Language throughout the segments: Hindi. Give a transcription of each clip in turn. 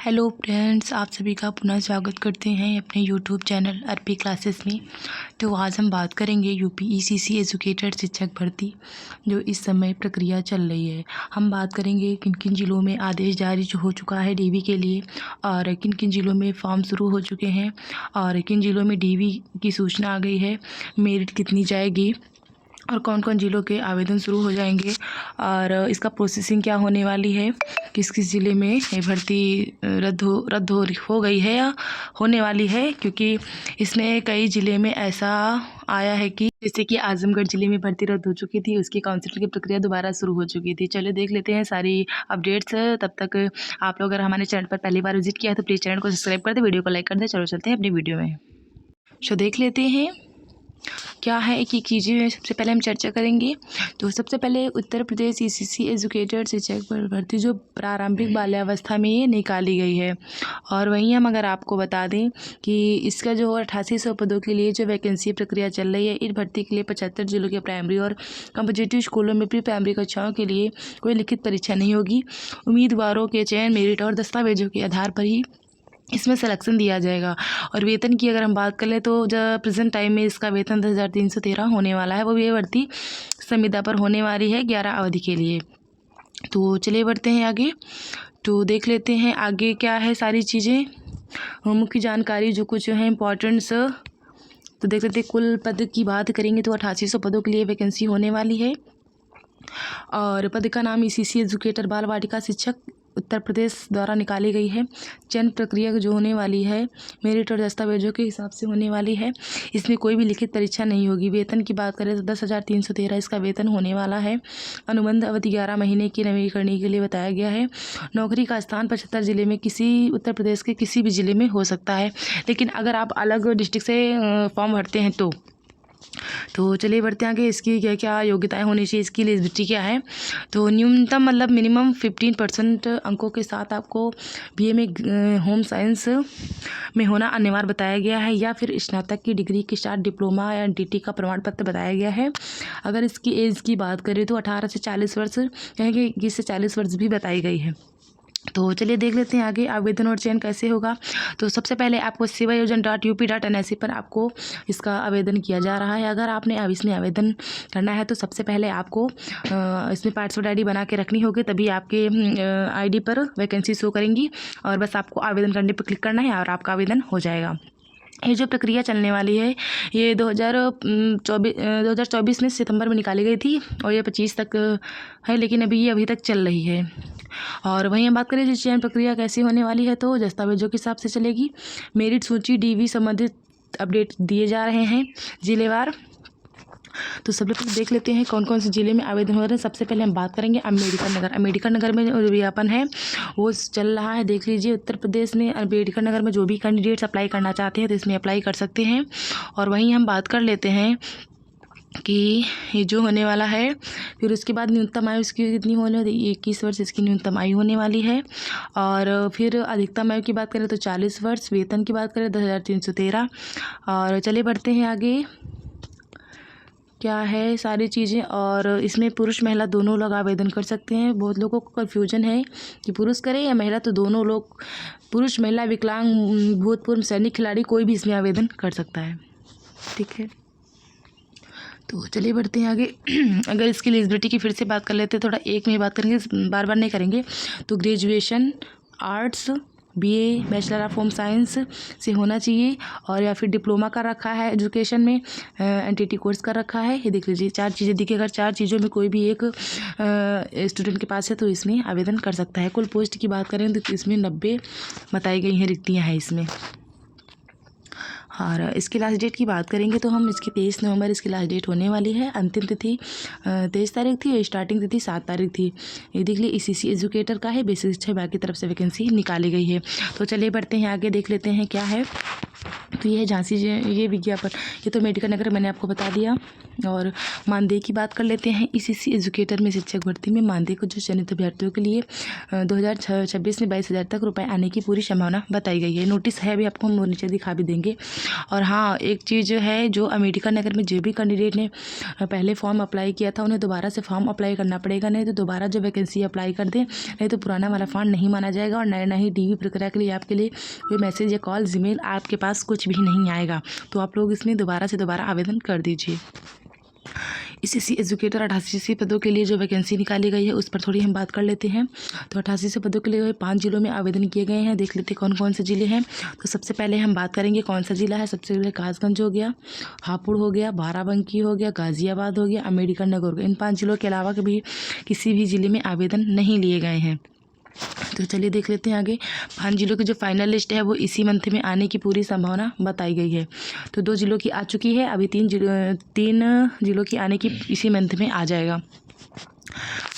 हेलो फ्रेंड्स, आप सभी का पुनः स्वागत करते हैं अपने यूट्यूब चैनल अर्पी क्लासेस में। तो आज हम बात करेंगे यूपी ईसीसी एजुकेटर शिक्षक भर्ती जो इस समय प्रक्रिया चल रही है। हम बात करेंगे किन किन ज़िलों में आदेश जारी हो चुका है डीवी के लिए, और किन किन ज़िलों में फॉर्म शुरू हो चुके हैं, और किन ज़िलों में डीवी की सूचना आ गई है, मेरिट कितनी जाएगी, और कौन कौन ज़िलों के आवेदन शुरू हो जाएंगे, और इसका प्रोसेसिंग क्या होने वाली है, किस किस ज़िले में ये भर्ती रद्द हो गई है या होने वाली है। क्योंकि इसमें कई ज़िले में ऐसा आया है कि जैसे कि आजमगढ़ ज़िले में भर्ती रद्द हो चुकी थी, उसकी काउंसिलिंग की प्रक्रिया दोबारा शुरू हो चुकी थी। चलो देख लेते हैं सारी अपडेट्स। तब तक आप लोग अगर हमारे चैनल पर पहली बार विजिट किया है तो प्लीज़ चैनल को सब्सक्राइब कर दे, वीडियो को लाइक कर दे। चलो चलते हैं अपनी वीडियो में। तो देख लेते हैं क्या है कि चीज़ें सबसे पहले हम चर्चा करेंगे। तो सबसे पहले उत्तर प्रदेश ईसीसी एजुकेटर शिक्षक भर्ती जो प्रारंभिक बाल्यावस्था में ये निकाली गई है। और वहीं हम अगर आपको बता दें कि इसका जो 8800 पदों के लिए जो वैकेंसी प्रक्रिया चल रही है, इस भर्ती के लिए 75 जिलों के प्राइमरी और कॉम्पिटिटिव स्कूलों में प्री प्राइमरी कक्षाओं के लिए कोई लिखित परीक्षा नहीं होगी। उम्मीदवारों के चयन मेरिट और दस्तावेजों के आधार पर ही इसमें सिलेक्शन दिया जाएगा। और वेतन की अगर हम बात कर ले तो जब प्रेजेंट टाइम में इसका वेतन 10,313 होने वाला है। वो भी ये भर्ती संविदा पर होने वाली है 11 अवधि के लिए। तो चलिए बढ़ते हैं आगे। तो देख लेते हैं आगे क्या है सारी चीज़ें, मुख्य जानकारी जो कुछ है इम्पॉर्टेंट्स। तो देख लेते हैं कुल पद की बात करेंगे तो 8800 पदों के लिए वैकेंसी होने वाली है। और पद का नाम ईसीसी एजुकेटर बाल वाटिका शिक्षक उत्तर प्रदेश द्वारा निकाली गई है। चयन प्रक्रिया जो होने वाली है मेरिट और दस्तावेजों के हिसाब से होने वाली है। इसमें कोई भी लिखित परीक्षा नहीं होगी। वेतन की बात करें तो 10,313 इसका वेतन होने वाला है। अनुबंध अवधि 11 महीने की नवीनीकरण के लिए बताया गया है। नौकरी का स्थान 75 जिले में किसी उत्तर प्रदेश के किसी भी ज़िले में हो सकता है, लेकिन अगर आप अलग डिस्ट्रिक्ट से फॉर्म भरते हैं तो चलिए बढ़ते हैं आगे। इसकी क्या क्या योग्यताएं होनी चाहिए, इसकी एलिजिबिलिटी क्या है। तो न्यूनतम मतलब मिनिमम 15% अंकों के साथ आपको बीए में होम साइंस में होना अनिवार्य बताया गया है, या फिर स्नातक की डिग्री के साथ डिप्लोमा या डीटी का प्रमाण पत्र बताया गया है। अगर इसकी एज की बात करें तो 18 से 40 वर्ष, यानी कि 21 से 40 वर्ष भी बताई गई है। तो चलिए देख लेते हैं आगे आवेदन और चयन कैसे होगा। तो सबसे पहले आपको sevayojan.up.in पर आपको इसका आवेदन किया जा रहा है। अगर आपने अब इसमें आवेदन करना है तो सबसे पहले आपको इसमें पासवर्ड आईडी बना के रखनी होगी, तभी आपके आईडी पर वैकेंसी शो करेंगी। और बस आपको आवेदन करने पर क्लिक करना है और आपका आवेदन हो जाएगा। ये जो प्रक्रिया चलने वाली है ये 2024 में सितंबर में निकाली गई थी और ये 25 तक है, लेकिन अभी तक चल रही है। और वहीं हम बात करें इस चयन प्रक्रिया कैसे होने वाली है तो दस्तावेजों के हिसाब से चलेगी। मेरिट सूची डीवी संबंधित अपडेट दिए जा रहे हैं जिलेवार। तो सब लोग देख लेते हैं कौन कौन से ज़िले में आवेदन हो रहे हैं। सबसे पहले हम बात करेंगे अम्बेडकर नगर। अम्बेडकर नगर में जो विज्ञापन है वो चल रहा है, देख लीजिए। उत्तर प्रदेश में अम्बेडकर नगर में जो भी कैंडिडेट्स अप्लाई करना चाहते हैं तो इसमें अप्लाई कर सकते हैं। और वहीं हम बात कर लेते हैं कि ये जो होने वाला है, फिर उसके बाद न्यूनतम आयु इसकी कितनी होने वाली, 21 वर्ष इसकी न्यूनतम आयु होने वाली है। और फिर अधिकतम आयु की बात करें तो 40 वर्ष। वेतन की बात करें 10,313। और चलिए बढ़ते हैं आगे क्या है सारी चीज़ें। और इसमें पुरुष महिला दोनों लोग आवेदन कर सकते हैं। बहुत लोगों को कन्फ्यूजन है कि पुरुष करें या महिला, तो दोनों लोग, पुरुष महिला विकलांग भूतपूर्व सैनिक खिलाड़ी कोई भी इसमें आवेदन कर सकता है, ठीक है। तो चलिए बढ़ते हैं आगे। अगर इसकी एलिजिबिलिटी की फिर से बात कर लेते हैं, थोड़ा एक में ही बात करेंगे, बार बार नहीं करेंगे। तो graduation arts BA bachelor of home science से होना चाहिए, और या फिर डिप्लोमा कर रखा है एजुकेशन में, एनटीटी कोर्स कर रखा है। ये देख लीजिए 4 चीज़ें दिखी। अगर 4 चीज़ों में कोई भी एक स्टूडेंट के पास है तो इसमें आवेदन कर सकता है। कुल पोस्ट की बात करें तो इसमें 90 बताई गई हैं, रिक्तियाँ हैं इसमें। और इसकी लास्ट डेट की बात करेंगे तो हम इसकी 23 नवंबर इसकी लास्ट डेट होने वाली है। अंतिम तिथि 23 तारीख थी और स्टार्टिंग तिथि 7 तारीख थी। ये देख लिए ईसीसी एजुकेटर का है, बेसिक शिक्षा विभाग की तरफ से वैकेंसी निकाली गई है। तो चलिए बढ़ते हैं आगे, देख लेते हैं क्या है। तो ये है झांसी, ये विज्ञापन, ये तो मेडिकल नगर मैंने आपको बता दिया। और मानदेय की बात कर लेते हैं। ईसीसी एजुकेटर में शिक्षक भर्ती में मानदेय को जो चयनित अभ्यर्थियों के लिए 2026 में 22,000 तक रुपए आने की पूरी संभावना बताई गई है। नोटिस है, अभी आपको हम नीचे दिखा भी देंगे। और हाँ, एक चीज़ है, जो अम्बेडकर नगर में जो भी कैंडिडेट ने पहले फॉर्म अप्लाई किया था उन्हें दोबारा से फॉर्म अप्लाई करना पड़ेगा, नहीं तो दोबारा जो वैकेंसी अप्लाई कर दें, नहीं तो पुराना वाला फॉर्म नहीं माना जाएगा। और नए ही DV प्रक्रिया के लिए आपके लिए कोई मैसेज या कॉल, जीमेल आपके पास कुछ भी नहीं आएगा। तो आप लोग इसमें दोबारा से आवेदन कर दीजिए। ECC एजुकेटर 88 पदों के लिए जो वैकेंसी निकाली गई है उस पर थोड़ी हम बात कर लेते हैं। तो 88 पदों के लिए 5 जिलों में आवेदन किए गए हैं। देख लेते हैं कौन कौन से ज़िले हैं। तो सबसे पहले हम बात करेंगे कौन सा ज़िला है। सबसे पहले कासगंज हो गया, हापुड़ हो गया, बाराबंकी हो गया, गाज़ियाबाद हो गया, अम्बेडकर नगर हो गया। इन 5 जिलों के अलावा कभी किसी भी ज़िले में आवेदन नहीं लिए गए हैं। तो चलिए देख लेते हैं आगे। 5 जिलों की जो फाइनल लिस्ट है वो इसी मंथ में आने की पूरी संभावना बताई गई है। तो 2 जिलों की आ चुकी है, अभी 3 जिलों की आने की इसी मंथ में आ जाएगा।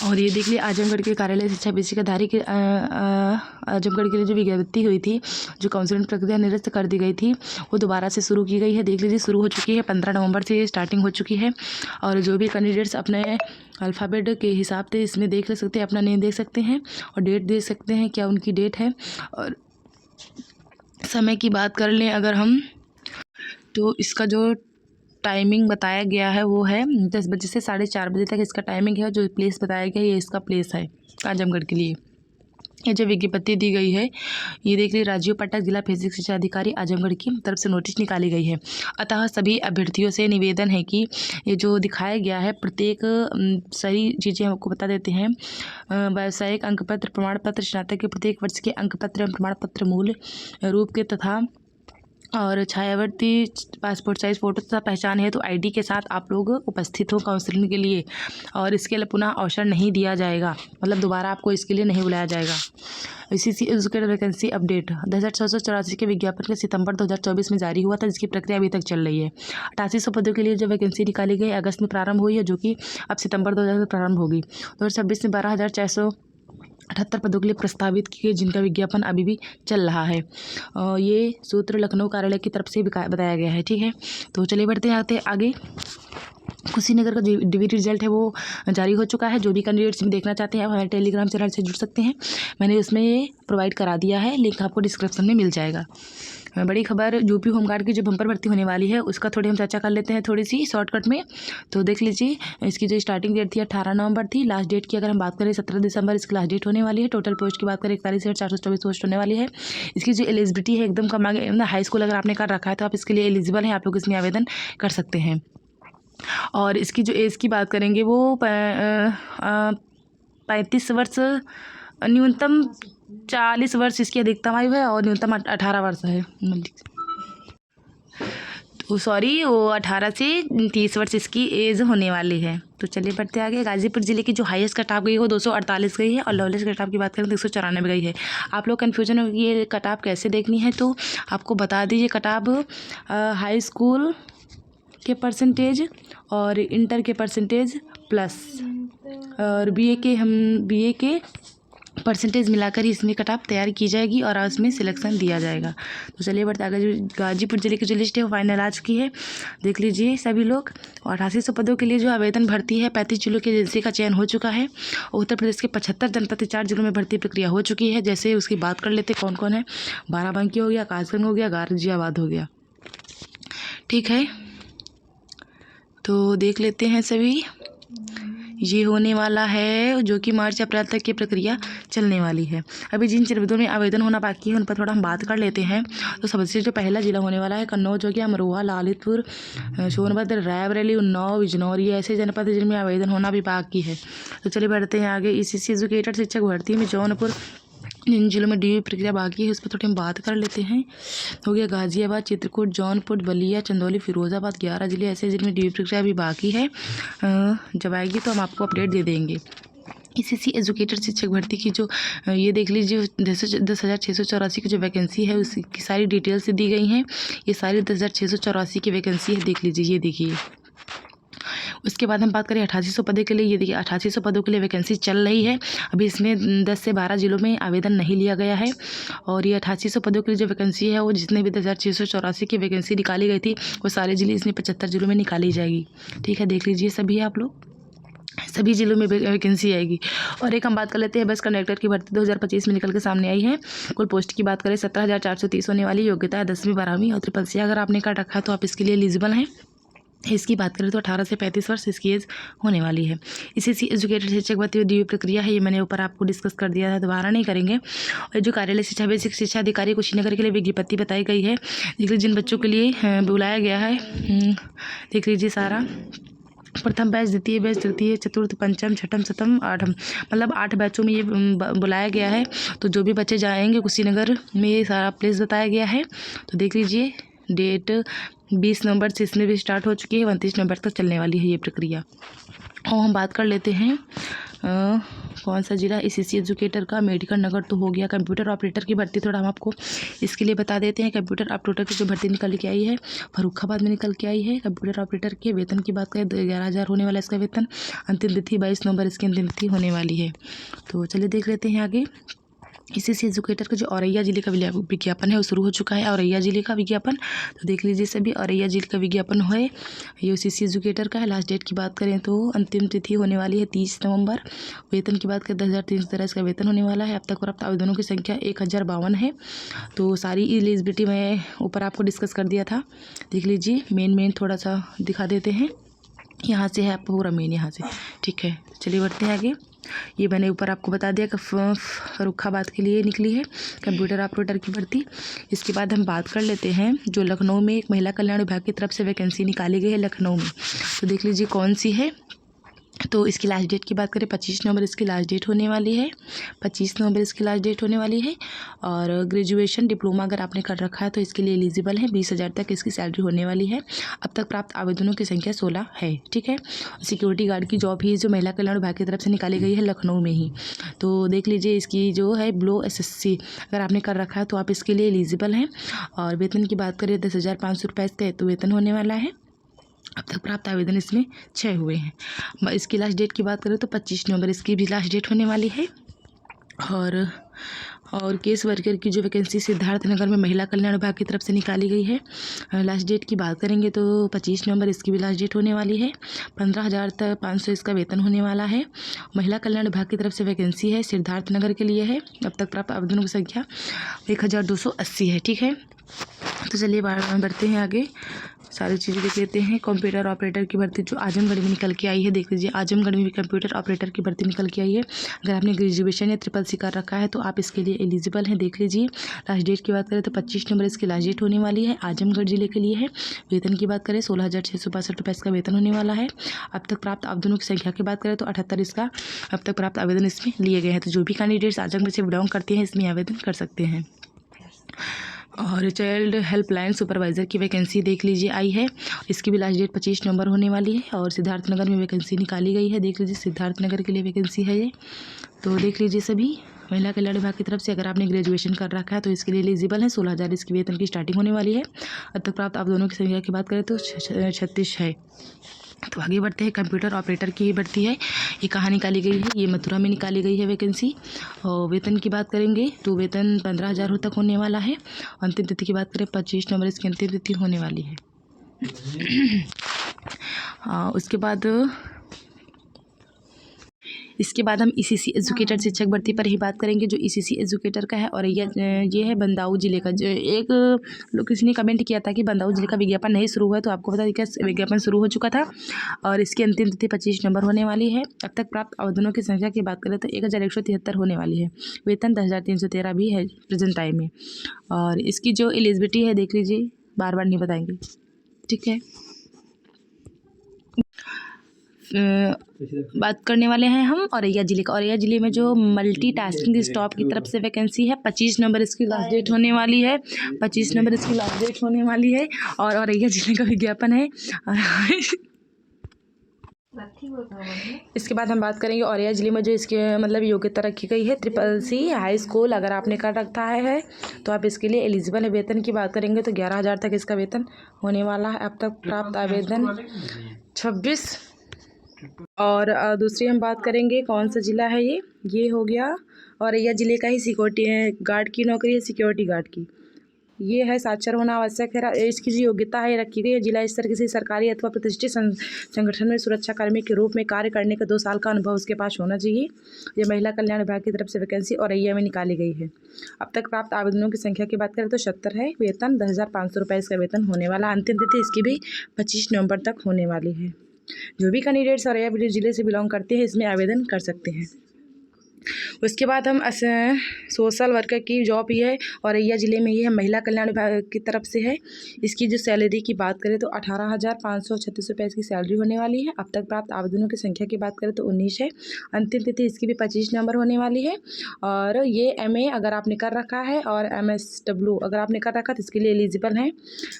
और ये देख लिया आजमगढ़ के कार्यालय शिक्षा विषयधारी के आजमगढ़ के लिए जो विज्ञप्ति हुई थी, जो काउंसलिंग प्रक्रिया निरस्त कर दी गई थी, वो दोबारा से शुरू की गई है। देख लीजिए शुरू हो चुकी है, 15 नवंबर से स्टार्टिंग हो चुकी है। और जो भी कैंडिडेट्स अपने अल्फ़ाबेट के हिसाब से इसमें देख सकते हैं, अपना नेम देख सकते हैं और डेट देख सकते हैं, क्या उनकी डेट है। और समय की बात कर लें अगर हम, तो इसका जो टाइमिंग बताया गया है वो है 10 बजे से 4:30 बजे तक इसका टाइमिंग है। जो प्लेस बताया गया है ये इसका प्लेस है आजमगढ़ के लिए। ये जो विज्ञप्ति दी गई है, ये देख लीजिए राजीव पाठक जिला फिजिक्स शिक्षा अधिकारी आजमगढ़ की तरफ से नोटिस निकाली गई है। अतः सभी अभ्यर्थियों से निवेदन है कि ये जो दिखाया गया है प्रत्येक सही चीज़ें हमको बता देते हैं। व्यावसायिक अंक पत्र, प्रमाण पत्र, स्नातक के प्रत्येक वर्ष के अंक पत्र एवं प्रमाण पत्र मूल रूप के तथा और छायावर्ती पासपोर्ट साइज़ फ़ोटो तथा पहचान है तो ID के साथ आप लोग उपस्थित हो काउंसलिंग के लिए। और इसके लिए पुनः अवसर नहीं दिया जाएगा, मतलब दोबारा आपको इसके लिए नहीं बुलाया जाएगा। ECC एजुकेटर वैकेंसी अपडेट 10,684 के विज्ञापन के सितंबर 2024 में जारी हुआ था, जिसकी प्रक्रिया अभी तक चल रही है। 8800 पदों के लिए जो वैकेंसी निकाली गई अगस्त में प्रारंभ हुई है, जो कि अब सितंबर 2000 में प्रारंभ होगी। 2026 में 12,478 पदों के लिए प्रस्तावित किए, जिनका विज्ञापन अभी भी चल रहा है। ये सूत्र लखनऊ कार्यालय की तरफ से बताया गया है। ठीक है, तो चलिए बढ़ते हैं आगे। कुशीनगर का DV रिजल्ट है वो जारी हो चुका है। जो भी कैंडिडेट्स भी देखना चाहते हैं आप हमारे टेलीग्राम चैनल से जुड़ सकते हैं। मैंने उसमें प्रोवाइड करा दिया है, लिंक आपको डिस्क्रिप्शन में मिल जाएगा। बड़ी खबर UP होमगार्ड की जो बम्पर भर्ती होने वाली है उसका थोड़ी हम चर्चा कर लेते हैं, थोड़ी सी शॉर्टकट में। तो देख लीजिए, इसकी जो स्टार्टिंग डेट थी 18 नवंबर थी। लास्ट डेट की अगर हम बात करें 17 दिसंबर इसकी लास्ट डेट होने वाली है। टोटल पोस्ट की बात करें 41,424 पोस्ट होने वाली है। इसकी जो एलिजिबिलिटी है एकदम कम आगे, हाई स्कूल अगर आपने कर रखा है तो आप इसके लिए एलिजिबल हैं, आप लोग इसमें आवेदन कर सकते हैं। और इसकी जो एज की बात करेंगे वो 35 वर्ष, न्यूनतम 40 वर्ष इसकी अधिकतम आयु है और न्यूनतम 18 वर्ष है। तो सॉरी, वो 18 से 30 वर्ष इसकी एज होने वाली है। तो चलिए बढ़ते आगे। गाजीपुर जिले की जो हाईएस्ट कटाप गई है वो 248 गई है और लोवेस्ट कटाप की बात करें तो 194 गई है। आप लोग कन्फ्यूजन हो ये कटाप कैसे देखनी है, तो आपको बता दीजिए कटाप हाई स्कूल के परसेंटेज और इंटर के परसेंटेज प्लस और BA के परसेंटेज मिलाकर ही इसमें कटाप तैयार की जाएगी और उसमें सिलेक्शन दिया जाएगा। तो चलिए बढ़ते आगे। जो गाजीपुर जिले की जो लिस्ट है वो फाइनल आ चुकी है, देख लीजिए सभी लोग। 8800 पदों के लिए जो आवेदन भर्ती है 35 जिलों की एजेंसी का चयन हो चुका है। उत्तर प्रदेश के 75 जनपद के 4 जिलों में भर्ती प्रक्रिया हो चुकी है। जैसे उसकी बात कर लेते कौन कौन है। बाराबंकी हो गया, कासगंज हो गया, गाजियाबाद हो गया। ठीक है, तो देख लेते हैं सभी। ये होने वाला है जो कि मार्च अप्रैल तक की प्रक्रिया चलने वाली है। अभी जिन जनपदों में आवेदन होना बाकी है उन पर थोड़ा हम बात कर लेते हैं। तो सबसे जो पहला जिला होने वाला है कन्नौज हो गया, अमरोहा, ललितपुर, सोनभद्र, रायबरेली, उन्नाव, बिजनौर, ये ऐसे जनपद हैं जिनमें आवेदन होना भी बाकी है। तो चलिए बढ़ते हैं आगे। ECC एजुकेटर शिक्षक भर्ती में जौनपुर, जिन जिलों में DV प्रक्रिया बाकी है उस पर थोड़ी हम बात कर लेते हैं। हो गया गाजियाबाद, चित्रकूट, जौनपुर, बलिया, चंदौली, फिरोजाबाद, 11 जिले ऐसे जिनमें DV प्रक्रिया भी बाकी है। जब आएगी तो हम आपको अपडेट दे देंगे। ECC एजुकेटर शिक्षक भर्ती की जो ये देख लीजिए 10,684 की जो वैकेंसी है उसकी सारी डिटेल्स दी गई हैं। ये सारी 10,684 की वैकेंसी है, देख लीजिए, ये देखिए। उसके बाद हम बात करें 8800 पदों के लिए। ये देखिए 8800 पदों के लिए वैकेंसी चल रही है। अभी इसमें 10 से 12 जिलों में आवेदन नहीं लिया गया है। और ये 8800 पदों के लिए जो वैकेंसी है वो जितने भी 10,684 की वैकेंसी निकाली गई थी वो सारे जिले इसमें 75 जिलों में निकाली जाएगी। ठीक है, देख लीजिए सभी आप लोग। सभी जिलों में वैकेंसी आएगी। और एक हम बात कर लेते हैं बस कंडक्टर की भर्ती 2025 में निकल के सामने आई है। कुल पोस्ट की बात करें 17,430 होने वाली। योग्यता है 10वीं 12वीं और ट्रिपल अगर आपने कर रखा है तो आप इसके लिए एलिजिबल हैं। इसकी बात करें तो 18 से 35 वर्ष इसकी एज होने वाली है। इसी एजुकेटेड शिक्षक भर्ती दी हुई प्रक्रिया है, ये मैंने ऊपर आपको डिस्कस कर दिया था, दोबारा नहीं करेंगे। और जो कार्यालय शिक्षा बेसिक शिक्षा अधिकारी कुशीनगर के लिए विज्ञप्ति बताई गई है, देखिए जिन बच्चों के लिए बुलाया गया है, देख लीजिए सारा प्रथम बैच, द्वितीय बैच, तृतीय, चतुर्थ, पंचम, छठम, सप्तम, आठम, मतलब 8 बैचों में ये बुलाया गया है। तो जो भी बच्चे जाएंगे कुशीनगर में ये सारा प्लेस बताया गया है। तो देख लीजिए डेट 20 नवंबर से इसमें भी स्टार्ट हो चुकी है, 29 नवंबर तक चलने वाली है ये प्रक्रिया। और हम बात कर लेते हैं कौन सा जिला ईसीसी एजुकेटर का। मेडिकल नगर तो हो गया। कंप्यूटर ऑपरेटर की भर्ती थोड़ा हम आपको इसके लिए बता देते हैं। कंप्यूटर ऑपरेटर की जो भर्ती निकल के आई है फर्रुखाबाद में निकल के आई है। कंप्यूटर ऑपरेटर के वेतन की बात करें 11,000 होने वाला इसका वेतन। अंतिम तिथि 22 नवंबर इसकी अंतिम तिथि होने वाली है। तो चलिए देख लेते हैं आगे। ईसीसी एजुकेटर का जो औरैया जिले का विज्ञापन है वो शुरू हो चुका है। औरैया जिले का विज्ञापन तो देख लीजिए सभी, औरैया जिले का विज्ञापन है, ये ईसीसी एजुकेटर का है। लास्ट डेट की बात करें तो अंतिम तिथि होने वाली है 30 नवंबर। वेतन की बात करें 10,313 इसका वेतन होने वाला है। अब तक प्राप्त आवेदनों की संख्या 1052 है। तो सारी एलिजिबिलिटी मैं ऊपर आपको डिस्कस कर दिया था, देख लीजिए। मेन थोड़ा सा दिखा देते हैं, यहाँ से है पूरा मेन, यहाँ से, ठीक है। चलिए बढ़ते हैं आगे। ये मैंने ऊपर आपको बता दिया कि फर्रुखाबाद के लिए निकली है कंप्यूटर ऑपरेटर की भर्ती। इसके बाद हम बात कर लेते हैं जो लखनऊ में एक महिला कल्याण विभाग की तरफ से वैकेंसी निकाली गई है लखनऊ में। तो देख लीजिए कौन सी है। तो इसकी लास्ट डेट की बात करें 25 नवंबर इसकी लास्ट डेट होने वाली है। 25 नवंबर इसकी लास्ट डेट होने वाली है। और ग्रेजुएशन डिप्लोमा अगर आपने कर रखा है तो इसके लिए एलिजिबल है। 20,000 तक इसकी सैलरी होने वाली है। अब तक प्राप्त आवेदनों की संख्या 16 है, ठीक है। सिक्योरिटी गार्ड की जॉब ही जो महिला कल्याण विभाग की तरफ से निकाली गई है लखनऊ में ही। तो देख लीजिए इसकी जो है ब्लो SSC अगर आपने कर रखा है तो आप इसके लिए एलिजिबल हैं। और वेतन की बात करें 10,500 रुपये इसका तो वेतन होने वाला है। अब तक प्राप्त आवेदन इसमें 6 हुए हैं। इसकी लास्ट डेट की बात करें तो 25 नवंबर इसकी भी लास्ट डेट होने वाली है। और केस वर्कर की जो वैकेंसी सिद्धार्थनगर में महिला कल्याण विभाग की तरफ से निकाली गई है, लास्ट डेट की बात करेंगे तो 25 नवंबर इसकी भी लास्ट डेट होने वाली है। 15,500 इसका वेतन होने वाला है। महिला कल्याण विभाग की तरफ से वैकेंसी है, सिद्धार्थनगर के लिए है। अब तक प्राप्त आवेदनों की संख्या 1,280 है, ठीक है। तो चलिए बढ़ते हैं आगे, सारी चीज़ें देख लेते हैं। कंप्यूटर ऑपरेटर की भर्ती जो आजमगढ़ में निकल के आई है, देख लीजिए आजमगढ़ में भी कंप्यूटर ऑपरेटर की भर्ती निकल के आई है। अगर आपने ग्रेजुएशन या SSC कर रखा है तो आप इसके लिए एलिजिबल हैं, देख लीजिए। लास्ट डेट की बात करें तो 25 नवंबर इसकी लास्ट डेट होने वाली है। आजमगढ़ जिले के लिए है। वेतन की बात करें 16,662 रुपये इसका वेतन होने वाला है। अब तक प्राप्त आवेदनों की संख्या की बात करें तो 78 इसका अब तक प्राप्त आवेदन इसमें लिए गए हैं। तो जो भी कैंडिडेट्स आजमगढ़ से बिलोंग करते हैं इसमें आवेदन कर सकते हैं। और चाइल्ड हेल्पलाइन सुपरवाइज़र की वैकेंसी देख लीजिए आई है। इसकी भी लास्ट डेट 25 नवंबर होने वाली है। और सिद्धार्थनगर में वैकेंसी निकाली गई है, देख लीजिए सिद्धार्थनगर के लिए वैकेंसी है ये। तो देख लीजिए सभी महिला कल्याण विभाग की तरफ से अगर आपने ग्रेजुएशन कर रखा है तो इसके लिए एलिजिबल है। 16,000 इसकी वेतन की स्टार्टिंग होने वाली है। अब तक प्राप्त आवेदनों की संख्या की बात करें तो 36 है। तो आगे बढ़ते हैं। कंप्यूटर ऑपरेटर की भर्ती है, ये कहाँ निकाली गई है, ये मथुरा में निकाली गई है वैकेंसी। और वेतन की बात करेंगे तो वेतन 15,000 तक होने वाला है। अंतिम तिथि की बात करें 25 नवंबर इसकी अंतिम तिथि होने वाली है। इसके बाद हम ईसीसी एजुकेटर शिक्षक भर्ती पर ही बात करेंगे जो ईसीसी एजुकेटर का है। और ये है बंदाऊ जिले का। जो एक लोग किसी ने कमेंट किया था कि बंदाऊ जिले का विज्ञापन नहीं शुरू हुआ है, तो आपको बता दें कि विज्ञापन शुरू हो चुका था और इसकी अंतिम तिथि 25 नवंबर होने वाली है। अब तक प्राप्त आवेदनों की संख्या की बात करें तो 1,173 होने वाली है। वेतन 10,313 भी है प्रेजेंट टाइम में। और इसकी जो एलिजिबिलिटी है देख लीजिए, बार बार नहीं बताएंगे, ठीक है। बात करने वाले हैं हम औरैया जिले का। औरैया जिले में जो मल्टीटास्किंग स्टाफ की तरफ से वैकेंसी है, 25 नवंबर इसकी लास्ट डेट होने वाली है। 25 नवंबर इसकी लास्ट डेट होने वाली है। और औरैया जिले का विज्ञापन है। इसके बाद हम बात करेंगे औरैया जिले में जो इसके मतलब योग्यता रखी गई है SSC हाई स्कूल अगर आपने कर रखा है तो आप इसके लिए एलिजिबल है। वेतन की बात करेंगे तो 11,000 तक इसका वेतन होने वाला है। अब तक प्राप्त आवेदन 26। और दूसरी हम बात करेंगे कौन सा ज़िला है, ये हो गया औरैया ज़िले का ही सिक्योरिटी गार्ड की नौकरी है, सिक्योरिटी गार्ड की। ये है साक्षर होना आवश्यक है। इसकी जो योग्यता है रखी गई है, जिला स्तर किसी सरकारी अथवा प्रतिष्ठित संगठन में सुरक्षाकर्मी के रूप में कार्य करने का 2 साल का अनुभव उसके पास होना चाहिए। ये महिला कल्याण विभाग की तरफ से वैकेंसी औरैया में निकाली गई है। अब तक प्राप्त आवेदनों की संख्या की बात करें तो 76 है। वेतन 10,500 रुपये इसका वेतन होने वाला। अंतिम तिथि इसकी भी 25 नवंबर तक होने वाली है। जो भी कैंडिडेट्स औरैया जिले से बिलोंग करते हैं इसमें आवेदन कर सकते हैं। उसके बाद हम सोशल वर्कर की जॉब ये है औरैया ज़िले में, ये है महिला कल्याण विभाग की तरफ से है। इसकी जो सैलरी की बात करें तो 18,536 रुपये इसकी सैलरी होने वाली है। अब तक प्राप्त आवेदनों की संख्या की बात करें तो 19 है। अंतिम तिथि इसकी भी 25 नवंबर होने वाली है। और ये MA अगर आपने कर रखा है और MSW अगर आपने कर रखा तो इसके लिए एलिजिबल हैं।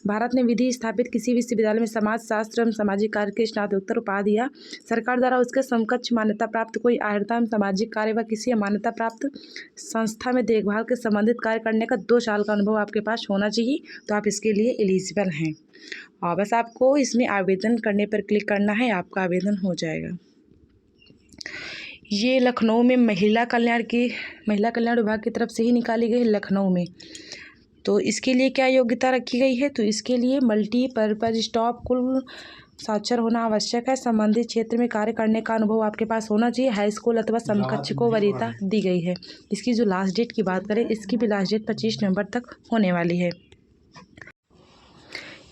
भारत ने विधि स्थापित किसी विश्वविद्यालय में समाजशास्त्र एवं सामाजिक कार्य के स्नातकोत्तर उपाधि या सरकार द्वारा उसके समकक्ष मान्यता प्राप्त कोई आर्हता एवं सामाजिक कार्य व किसी मान्यता प्राप्त संस्था में देखभाल के संबंधित कार्य करने का 2 साल का अनुभव आपके पास होना चाहिए, तो आप इसके लिए एलिजिबल हैं। और बस आपको इसमें आवेदन करने पर क्लिक करना है, आपका आवेदन हो जाएगा। ये लखनऊ में महिला कल्याण विभाग की तरफ से ही निकाली गई है, लखनऊ में। तो इसके लिए क्या योग्यता रखी गई है, तो इसके लिए मल्टीपर्पज स्टाफ कुल साक्षर होना आवश्यक है। संबंधित क्षेत्र में कार्य करने का अनुभव आपके पास होना चाहिए। हाई स्कूल अथवा समकक्ष को वरीयता दी गई है। इसकी जो लास्ट डेट की बात करें, इसकी भी लास्ट डेट 25 नवंबर तक होने वाली है।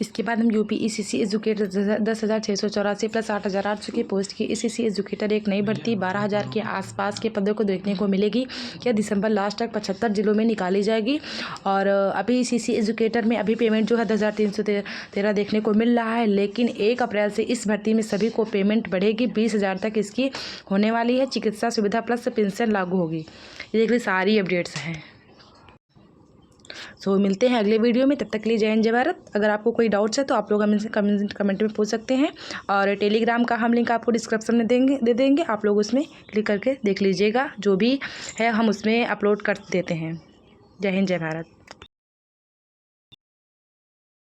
इसके बाद हम UPECC एजुकेटर 10,684 प्लस 8,800 की पोस्ट की ECC एजुकेटर एक नई भर्ती 12,000 के आसपास के पदों को देखने को मिलेगी। यह दिसंबर लास्ट तक 75 जिलों में निकाली जाएगी। और अभी ECC एजुकेटर में अभी पेमेंट जो है 10,313 देखने को मिल रहा है, लेकिन 1 अप्रैल से इस भर्ती में सभी को पेमेंट बढ़ेगी। 20,000 तक इसकी होने वाली है। चिकित्सा सुविधा प्लस पेंशन लागू होगी। ये सारी अपडेट्स हैं। सो मिलते हैं अगले वीडियो में, तब तक के लिए जय हिंद जय भारत। अगर आपको कोई डाउट्स है तो आप लोग हमसे कमेंट में पूछ सकते हैं। और टेलीग्राम का हम लिंक आपको डिस्क्रिप्शन में दे देंगे, आप लोग उसमें क्लिक करके देख लीजिएगा। जो भी है हम उसमें अपलोड कर देते हैं। जय हिंद जय भारत।